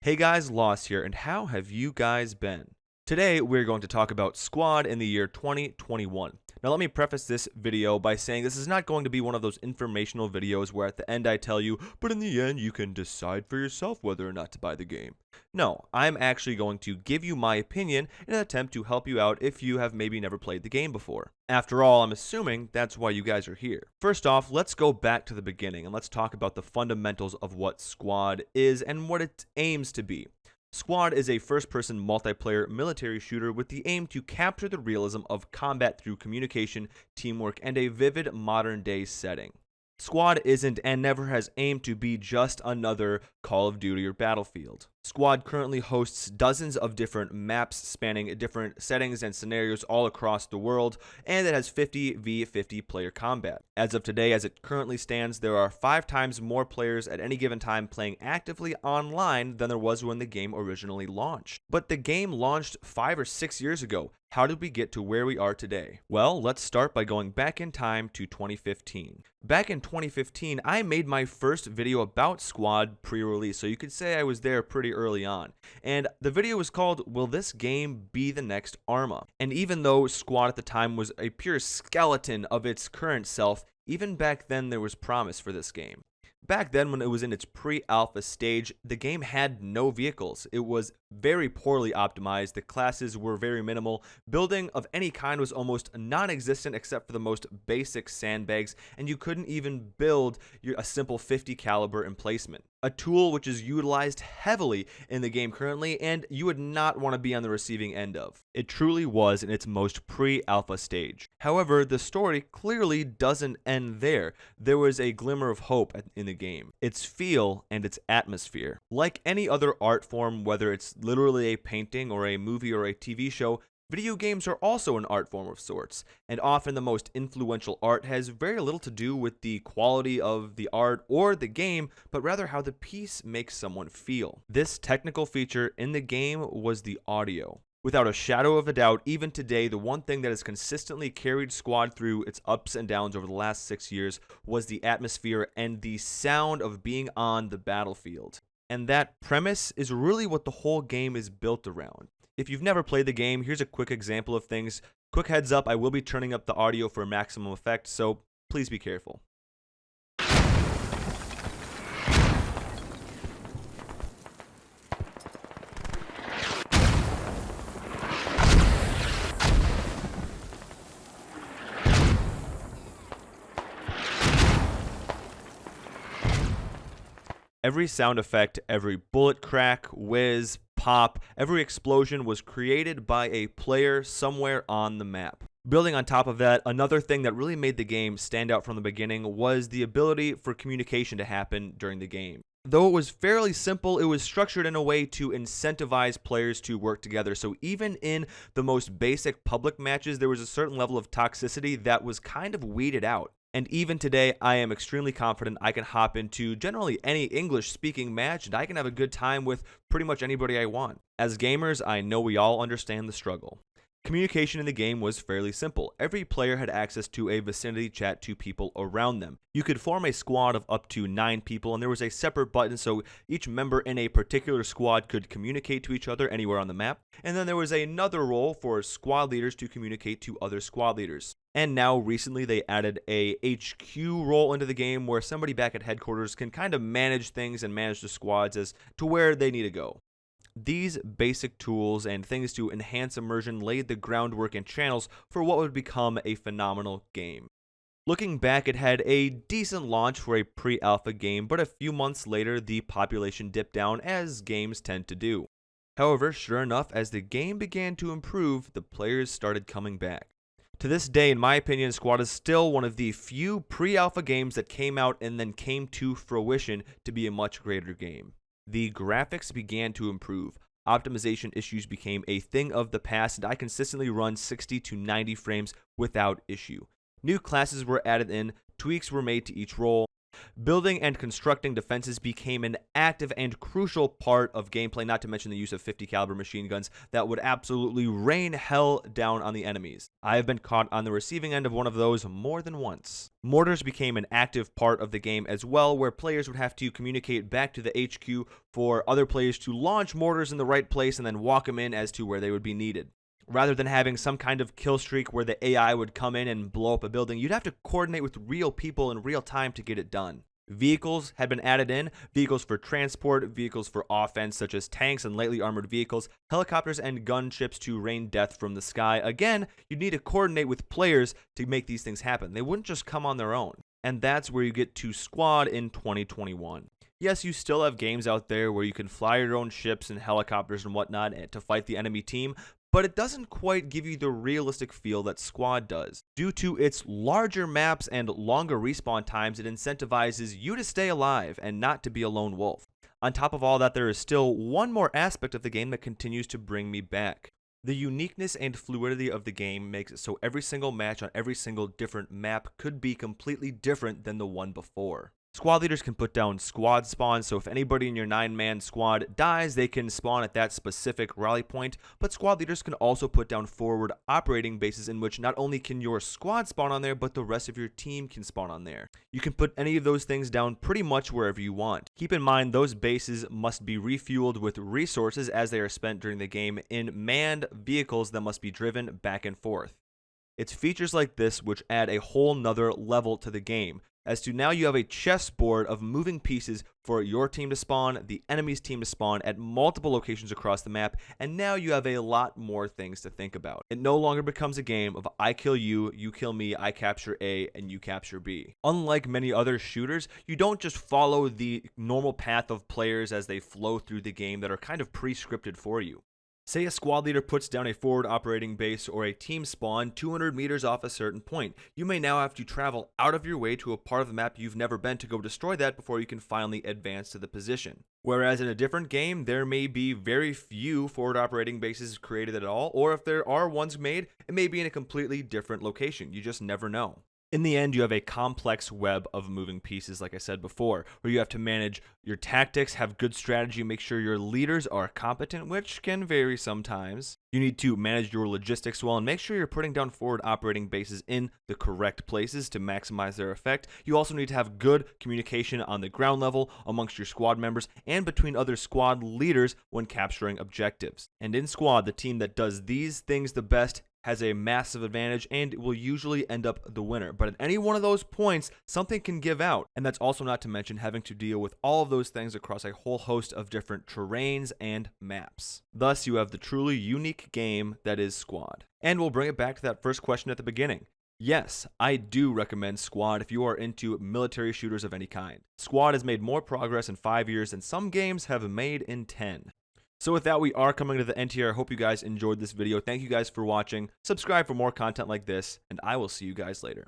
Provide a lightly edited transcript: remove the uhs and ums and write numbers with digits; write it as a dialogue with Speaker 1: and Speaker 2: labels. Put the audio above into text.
Speaker 1: Hey guys, Lost here, and how have you guys been? Today, we're going to talk about Squad in the year 2021. Now, let me preface this video by saying this is not going to be one of those informational videos where at the end I tell you, but in the end, you can decide for yourself whether or not to buy the game. No, I'm actually going to give you my opinion in an attempt to help you out if you have maybe never played the game before. After all, I'm assuming that's why you guys are here. First off, let's go back to the beginning and let's talk about the fundamentals of what Squad is and what it aims to be. Squad is a first-person multiplayer military shooter with the aim to capture the realism of combat through communication, teamwork, and a vivid modern-day setting. Squad isn't and never has aimed to be just another Call of Duty or Battlefield. Squad currently hosts dozens of different maps spanning different settings and scenarios all across the world, and it has 50v50 player combat. As of today, as it currently stands, there are 5 times more players at any given time playing actively online than there was when the game originally launched. But the game launched 5 or 6 years ago. How did we get to where we are today? Well, let's start by going back in time to 2015. Back in 2015, I made my first video about Squad pre-release, so you could say I was there pretty early on. And the video was called, Will This Game Be the Next Arma? And even though Squad at the time was a pure skeleton of its current self, even back then there was promise for this game. Back then, when it was in its pre-alpha stage, the game had no vehicles. It was very poorly optimized, the classes were very minimal, building of any kind was almost non-existent except for the most basic sandbags, and you couldn't even build a simple 50 caliber emplacement. A tool which is utilized heavily in the game currently, and you would not want to be on the receiving end of. It truly was in its most pre-alpha stage. However, the story clearly doesn't end there. There was a glimmer of hope in the game. Its feel and its atmosphere. Like any other art form, whether it's literally a painting or a movie or a TV show, video games are also an art form of sorts, and often the most influential art has very little to do with the quality of the art or the game, but rather how the piece makes someone feel. This technical feature in the game was the audio. Without a shadow of a doubt, even today, the one thing that has consistently carried Squad through its ups and downs over the last 6 years was the atmosphere and the sound of being on the battlefield. And that premise is really what the whole game is built around. If you've never played the game, here's a quick example of things. Quick heads up, I will be turning up the audio for maximum effect, so please be careful. Every sound effect, every bullet crack, whiz, pop, every explosion was created by a player somewhere on the map. Building on top of that, another thing that really made the game stand out from the beginning was the ability for communication to happen during the game. Though it was fairly simple, it was structured in a way to incentivize players to work together. So even in the most basic public matches, there was a certain level of toxicity that was kind of weeded out. And even today, I am extremely confident I can hop into generally any English-speaking match and I can have a good time with pretty much anybody I want. As gamers, I know we all understand the struggle. Communication in the game was fairly simple. Every player had access to a vicinity chat to people around them. You could form a squad of up to 9 people, and there was a separate button so each member in a particular squad could communicate to each other anywhere on the map. And then there was another role for squad leaders to communicate to other squad leaders. And now recently they added a HQ role into the game where somebody back at headquarters can kind of manage things and manage the squads as to where they need to go. These basic tools and things to enhance immersion laid the groundwork and channels for what would become a phenomenal game. Looking back, it had a decent launch for a pre-alpha game, but a few months later the population dipped down as games tend to do. However, sure enough, as the game began to improve, the players started coming back. To this day, in my opinion, Squad is still one of the few pre-alpha games that came out and then came to fruition to be a much greater game. The graphics began to improve. Optimization issues became a thing of the past, and I consistently run 60 to 90 frames without issue. New classes were added in, tweaks were made to each role. Building and constructing defenses became an active and crucial part of gameplay, not to mention the use of 50 caliber machine guns that would absolutely rain hell down on the enemies. I have been caught on the receiving end of one of those more than once. Mortars became an active part of the game as well, where players would have to communicate back to the HQ for other players to launch mortars in the right place and then walk them in as to where they would be needed. Rather than having some kind of kill streak where the AI would come in and blow up a building, you'd have to coordinate with real people in real time to get it done. Vehicles had been added in, vehicles for transport, vehicles for offense such as tanks and lightly armored vehicles, helicopters and gunships to rain death from the sky. Again, you'd need to coordinate with players to make these things happen. They wouldn't just come on their own. And that's where you get to Squad in 2021. Yes, you still have games out there where you can fly your own ships and helicopters and whatnot to fight the enemy team, but it doesn't quite give you the realistic feel that Squad does. Due to its larger maps and longer respawn times, it incentivizes you to stay alive and not to be a lone wolf. On top of all that, there is still one more aspect of the game that continues to bring me back. The uniqueness and fluidity of the game makes it so every single match on every single different map could be completely different than the one before. Squad leaders can put down squad spawns, so if anybody in your 9-man squad dies, they can spawn at that specific rally point, but squad leaders can also put down forward operating bases in which not only can your squad spawn on there, but the rest of your team can spawn on there. You can put any of those things down pretty much wherever you want. Keep in mind, those bases must be refueled with resources as they are spent during the game in manned vehicles that must be driven back and forth. It's features like this which add a whole nother level to the game, as to now you have a chessboard of moving pieces for your team to spawn, the enemy's team to spawn at multiple locations across the map, and now you have a lot more things to think about. It no longer becomes a game of I kill you, you kill me, I capture A, and you capture B. Unlike many other shooters, you don't just follow the normal path of players as they flow through the game that are kind of pre-scripted for you. Say a squad leader puts down a forward operating base or a team spawn 200 meters off a certain point. You may now have to travel out of your way to a part of the map you've never been to go destroy that before you can finally advance to the position. Whereas in a different game, there may be very few forward operating bases created at all, or if there are ones made, it may be in a completely different location. You just never know. In the end, you have a complex web of moving pieces, like I said before, where you have to manage your tactics, have good strategy, make sure your leaders are competent, which can vary sometimes. You need to manage your logistics well and make sure you're putting down forward operating bases in the correct places to maximize their effect. You also need to have good communication on the ground level amongst your squad members and between other squad leaders when capturing objectives. And in Squad, the team that does these things the best has a massive advantage and will usually end up the winner. But at any one of those points, something can give out. And that's also not to mention having to deal with all of those things across a whole host of different terrains and maps. Thus, you have the truly unique game that is Squad. And we'll bring it back to that first question at the beginning. Yes, I do recommend Squad if you are into military shooters of any kind. Squad has made more progress in 5 years than some games have made in 10. So with that, we are coming to the end here. I hope you guys enjoyed this video. Thank you guys for watching. Subscribe for more content like this, and I will see you guys later.